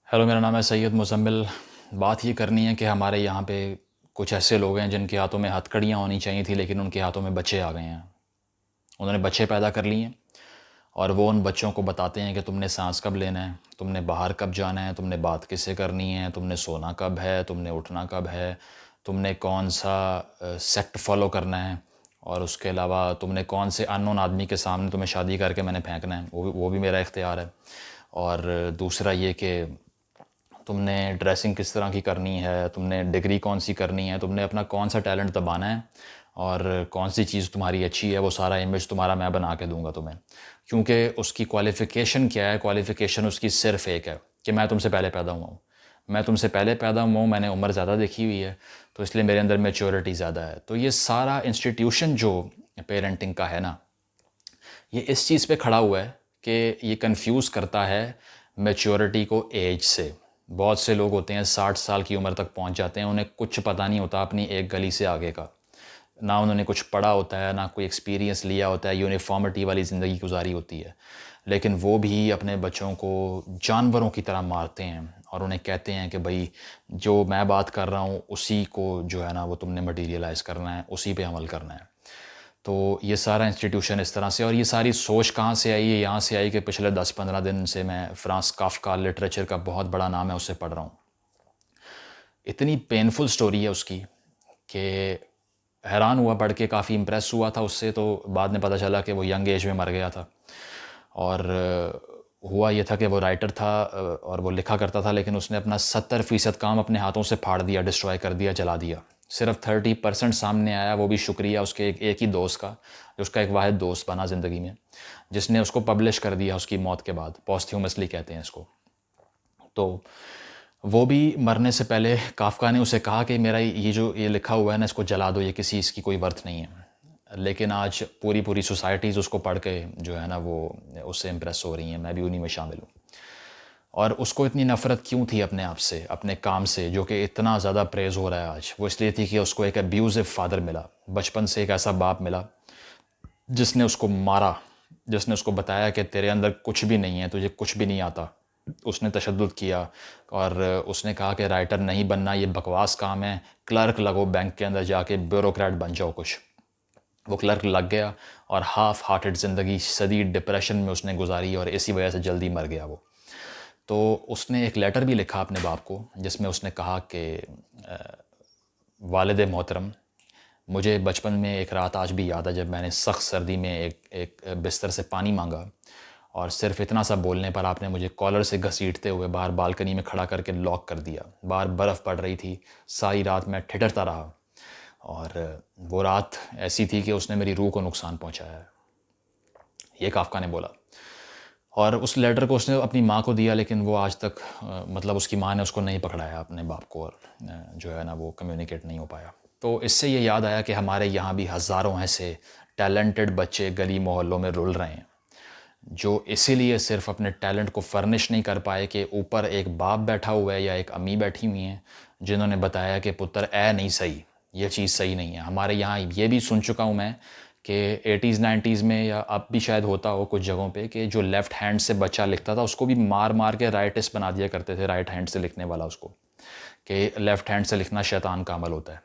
Hello, میرا نام ہے سید مزمل۔ بات یہ کرنی ہے کہ ہمارے یہاں پہ کچھ ایسے لوگ ہیں جن کے ہاتھوں میں ہتھکڑیاں ہونی چاہیے تھی، لیکن ان کے ہاتھوں میں بچے آ گئے ہیں۔ انہوں نے بچے پیدا کر لیے ہیں اور وہ ان بچوں کو بتاتے ہیں کہ تم نے سانس کب لینا ہے، تم نے باہر کب جانا ہے، تم نے بات کس سے کرنی ہے، تم نے سونا کب ہے، تم نے اٹھنا کب ہے، تم نے کون سا سیکٹ فالو کرنا ہے، اور اس کے علاوہ تم نے کون سے ان نون آدمی کے سامنے تمہیں شادی کر کے میں نے پھینکنا ہے، وہ بھی میرا اختیار ہے۔ اور دوسرا یہ کہ تم نے ڈریسنگ کس طرح کی کرنی ہے، تم نے ڈگری کون سی کرنی ہے، تم نے اپنا کون سا ٹیلنٹ دبانا ہے، اور کون سی چیز تمہاری اچھی ہے، وہ سارا امیج تمہارا میں بنا کے دوں گا تمہیں۔ کیونکہ اس کی کوالیفیکیشن کیا ہے؟ کوالیفیکیشن اس کی صرف ایک ہے کہ میں تم سے پہلے پیدا ہوا ہوں، میں تم سے پہلے پیدا ہوا ہوں، میں نے عمر زیادہ دیکھی ہوئی ہے، تو اس لیے میرے اندر میچورٹی زیادہ ہے۔ تو یہ سارا انسٹیٹیوشن جو پیرنٹنگ کا ہے نا، یہ اس چیز پہ کھڑا ہوا ہے کہ یہ کنفیوز کرتا ہے میچورٹی کو ایج سے۔ بہت سے لوگ ہوتے ہیں 60 سال کی عمر تک پہنچ جاتے ہیں، انہیں کچھ پتہ نہیں ہوتا اپنی ایک گلی سے آگے کا، نہ انہوں نے کچھ پڑھا ہوتا ہے، نہ کوئی ایکسپیرینس لیا ہوتا ہے، یونیفارمٹی والی زندگی گزاری ہوتی ہے، لیکن وہ بھی اپنے بچوں کو جانوروں کی طرح مارتے ہیں اور انہیں کہتے ہیں کہ بھائی جو میں بات کر رہا ہوں اسی کو جو ہے نا وہ تم نے مٹیریلائز کرنا ہے، اسی پہ عمل کرنا ہے۔ تو یہ سارا انسٹیٹیوشن اس طرح سے، اور یہ ساری سوچ کہاں سے آئی ہے؟ یہاں سے آئی کہ پچھلے 10-15 دن سے میں فرانس کافکا لٹریچر کا بہت بڑا نام ہے اسے پڑھ رہا ہوں۔ اتنی پینفل سٹوری ہے اس کی کہ حیران ہوا پڑھ کے، کافی امپریس ہوا تھا اس سے، تو بعد میں پتہ چلا کہ وہ ینگ ایج میں مر گیا تھا۔ اور ہوا یہ تھا کہ وہ رائٹر تھا اور وہ لکھا کرتا تھا، لیکن اس نے اپنا 70% کام اپنے ہاتھوں سے پھاڑ دیا، ڈسٹرائے کر دیا، جلا دیا۔ صرف 30% سامنے آیا، وہ بھی شکریہ اس کے ایک ہی دوست کا، جو اس کا ایک واحد دوست بنا زندگی میں، جس نے اس کو پبلش کر دیا اس کی موت کے بعد، پوسٹھیومسلی کہتے ہیں اس کو۔ تو وہ بھی مرنے سے پہلے کافکا نے اسے کہا کہ میرا یہ لکھا ہوا ہے نا، اس کو جلا دو، یہ کسی اس کی کوئی ورتھ نہیں ہے۔ لیکن آج پوری سوسائٹیز اس کو پڑھ کے جو ہے نا وہ اس سے امپریس ہو رہی ہیں، میں بھی انہی میں شامل ہوں۔ اور اس کو اتنی نفرت کیوں تھی اپنے آپ سے، اپنے کام سے، جو کہ اتنا زیادہ پریز ہو رہا ہے آج؟ وہ اس لیے تھی کہ اس کو ایک ابیوزو فادر ملا، بچپن سے ایک ایسا باپ ملا جس نے اس کو مارا، جس نے اس کو بتایا کہ تیرے اندر کچھ بھی نہیں ہے، تجھے کچھ بھی نہیں آتا۔ اس نے تشدد کیا اور اس نے کہا کہ رائٹر نہیں بننا یہ بکواس کام ہے، کلرک لگو بینک کے اندر جا کے، بیوروکریٹ بن جاؤ کچھ۔ وہ کلرک لگ گیا اور ہاف ہارٹڈ زندگی شدید ڈپریشن میں اس نے گزاری، اور اسی وجہ سے جلدی مر گیا وہ۔ تو اس نے ایک لیٹر بھی لکھا اپنے باپ کو، جس میں اس نے کہا کہ والد محترم، مجھے بچپن میں ایک رات آج بھی یاد ہے جب میں نے سخت سردی میں ایک بستر سے پانی مانگا، اور صرف اتنا سا بولنے پر آپ نے مجھے کالر سے گھسیٹتے ہوئے باہر بالکنی میں کھڑا کر کے لاک کر دیا۔ باہر برف پڑ رہی تھی، ساری رات میں ٹھٹرتا رہا، اور وہ رات ایسی تھی کہ اس نے میری روح کو نقصان پہنچایا ہے۔ یہ کافکا نے بولا، اور اس لیٹر کو اس نے اپنی ماں کو دیا، لیکن وہ آج تک مطلب اس کی ماں نے اس کو نہیں پکڑایا اپنے باپ کو، اور جو ہے نا وہ کمیونیکیٹ نہیں ہو پایا۔ تو اس سے یہ یاد آیا کہ ہمارے یہاں بھی ہزاروں ایسے ٹیلنٹڈ بچے گلی محلوں میں رول رہے ہیں، جو اسی لیے صرف اپنے ٹیلنٹ کو فرنش نہیں کر پائے کہ اوپر ایک باپ بیٹھا ہوا ہے یا ایک امی بیٹھی ہوئی ہیں جنہوں نے بتایا کہ پتر اے نہیں صحیح، یہ چیز صحیح نہیں ہے۔ ہمارے یہاں یہ بھی سن چکا ہوں میں کہ 80s 90s میں، یا اب بھی شاید ہوتا ہو کچھ جگہوں پہ، کہ جو لیفٹ ہینڈ سے بچہ لکھتا تھا اس کو بھی مار مار کے رائٹسٹ بنا دیا کرتے تھے، رائٹ ہینڈ سے لکھنے والا اس کو، کہ لیفٹ ہینڈ سے لکھنا شیطان کا عمل ہوتا ہے۔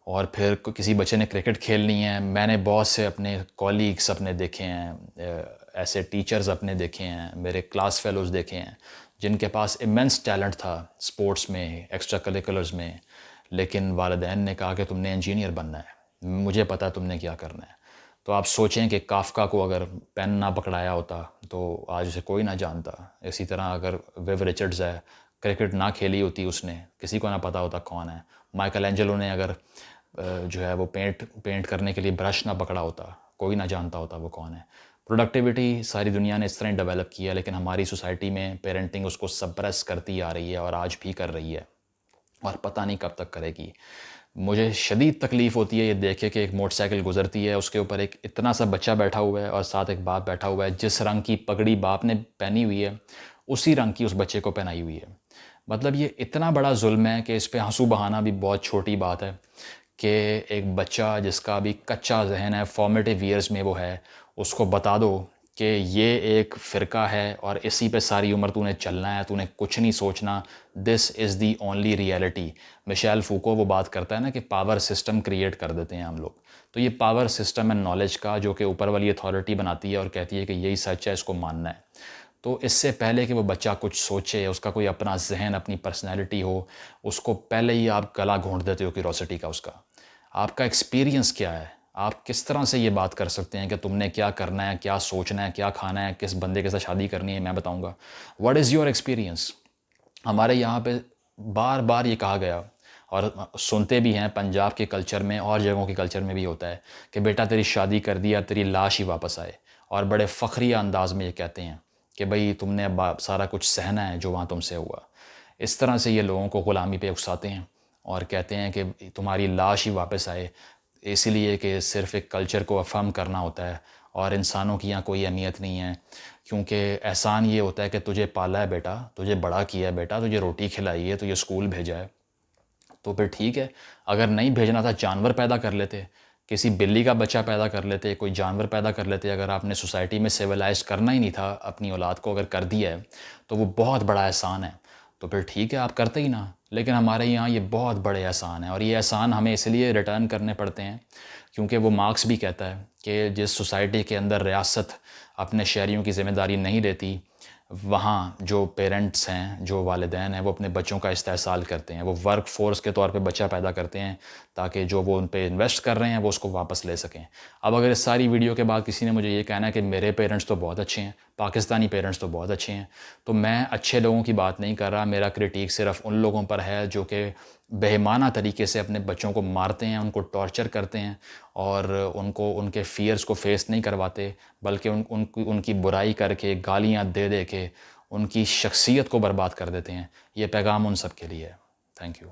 اور پھر کسی بچے نے کرکٹ کھیلنی ہے، میں نے بہت سے اپنے کولیگس اپنے دیکھے ہیں، ایسے ٹیچرز اپنے دیکھے ہیں، میرے کلاس فیلوز دیکھے ہیں، جن کے پاس امینس ٹیلنٹ تھا سپورٹس میں، ایکسٹرا کریکولرز میں، لیکن والدین نے کہا کہ تم نے انجینئر بننا ہے، مجھے پتہ ہے تم نے کیا کرنا ہے۔ تو آپ سوچیں کہ کافکا کو اگر پین نہ پکڑایا ہوتا تو آج اسے کوئی نہ جانتا۔ اسی طرح اگر ویو رچرڈز ہے، کرکٹ نہ کھیلی ہوتی اس نے، کسی کو نہ پتہ ہوتا کون ہے۔ مائیکل اینجلو نے اگر جو ہے وہ پینٹ کرنے کے لیے برش نہ پکڑا ہوتا، کوئی نہ جانتا ہوتا وہ کون ہے۔ پروڈکٹیوٹی ساری دنیا نے اس طرح ڈیولپ کیا، لیکن ہماری سوسائٹی میں پیرنٹنگ اس کو سپریس کرتی آ رہی ہے، اور آج بھی کر رہی ہے، اور پتہ نہیں کب تک کرے گی۔ مجھے شدید تکلیف ہوتی ہے یہ دیکھے کہ ایک موٹر سائیکل گزرتی ہے، اس کے اوپر ایک اتنا سا بچہ بیٹھا ہوا ہے اور ساتھ ایک باپ بیٹھا ہوا ہے، جس رنگ کی پگڑی باپ نے پہنی ہوئی ہے اسی رنگ کی اس بچے کو پہنائی ہوئی ہے۔ مطلب یہ اتنا بڑا ظلم ہے کہ اس پہ ہنسو بہانا بھی بہت چھوٹی بات ہے، کہ ایک بچہ جس کا بھی کچا ذہن ہے، فارمیٹیو ایئرز میں وہ ہے، اس کو بتا دو کہ یہ ایک فرقہ ہے اور اسی پہ ساری عمر تو نے چلنا ہے, تو نے کچھ نہیں سوچنا, this is the only reality. Michel Foucault وہ بات کرتا ہے نا کہ پاور سسٹم کریٹ کر دیتے ہیں ہم لوگ. تو یہ پاور سسٹم اینڈ نالج کا جو کہ اوپر والی اتھارٹی بناتی ہے اور کہتی ہے کہ یہی سچ ہے, اس کو ماننا ہے. تو اس سے پہلے کہ وہ بچہ کچھ سوچے, اس کا کوئی اپنا ذہن, اپنی پرسنالٹی ہو, اس کو پہلے ہی آپ گلا گھونٹ دیتے ہو کیوروسٹی کا. اس کا آپ کا ایکسپیرینس کیا ہے, آپ کس طرح سے یہ بات کر سکتے ہیں کہ تم نے کیا کرنا ہے, کیا سوچنا ہے, کیا کھانا ہے, کس بندے کے ساتھ شادی کرنی ہے, میں بتاؤں گا. What is your experience. ہمارے یہاں پہ بار بار یہ کہا گیا, اور سنتے بھی ہیں پنجاب کے کلچر میں اور جگہوں کے کلچر میں بھی ہوتا ہے کہ بیٹا تیری شادی کر دیا, تیری لاش ہی واپس آئے. اور بڑے فخریہ انداز میں یہ کہتے ہیں کہ بھئی تم نے اب سارا کچھ سہنا ہے جو وہاں تم سے ہوا. اس طرح سے یہ لوگوں کو غلامی پہ اکساتے ہیں اور کہتے ہیں کہ تمہاری لاش ہی واپس آئے, اسی لیے کہ صرف ایک کلچر کو افہم کرنا ہوتا ہے اور انسانوں کی یہاں کوئی اہمیت نہیں ہے. کیونکہ احسان یہ ہوتا ہے کہ تجھے پالا ہے بیٹا, تجھے بڑا کیا ہے بیٹا, تجھے روٹی کھلائی ہے, تجھے اسکول بھیجا ہے. تو پھر ٹھیک ہے, اگر نہیں بھیجنا تھا جانور پیدا کر لیتے, کسی بلی کا بچہ پیدا کر لیتے, کوئی جانور پیدا کر لیتے. اگر آپ نے سوسائٹی میں سیولائز کرنا ہی نہیں تھا اپنی اولاد کو, اگر کر دیا ہے تو وہ بہت بڑا احسان ہے. تو پھر ٹھیک ہے, آپ کرتے ہی نہ. لیکن ہمارے یہاں یہ بہت بڑے احسان ہیں, اور یہ احسان ہمیں اس لیے ریٹرن کرنے پڑتے ہیں کیونکہ وہ مارکس بھی کہتا ہے کہ جس سوسائٹی کے اندر ریاست اپنے شہریوں کی ذمہ داری نہیں لیتی, وہاں جو پیرنٹس ہیں, جو والدین ہیں, وہ اپنے بچوں کا استحصال کرتے ہیں. وہ ورک فورس کے طور پہ بچہ پیدا کرتے ہیں تاکہ جو وہ ان پہ انویسٹ کر رہے ہیں وہ اس کو واپس لے سکیں. اب اگر اس ساری ویڈیو کے بعد کسی نے مجھے یہ کہنا ہے کہ میرے پیرنٹس تو بہت اچھے ہیں, پاکستانی پیرنٹس تو بہت اچھے ہیں, تو میں اچھے لوگوں کی بات نہیں کر رہا. میرا کرٹیک صرف ان لوگوں پر ہے جو کہ بہیمانہ طریقے سے اپنے بچوں کو مارتے ہیں, ان کو ٹارچر کرتے ہیں اور ان کے فیئرز کو فیس نہیں کرواتے, بلکہ ان کی برائی کر کے, گالیاں دے دے کے ان کی شخصیت کو برباد کر دیتے ہیں. یہ پیغام ان سب کے لیے ہے. Thank you.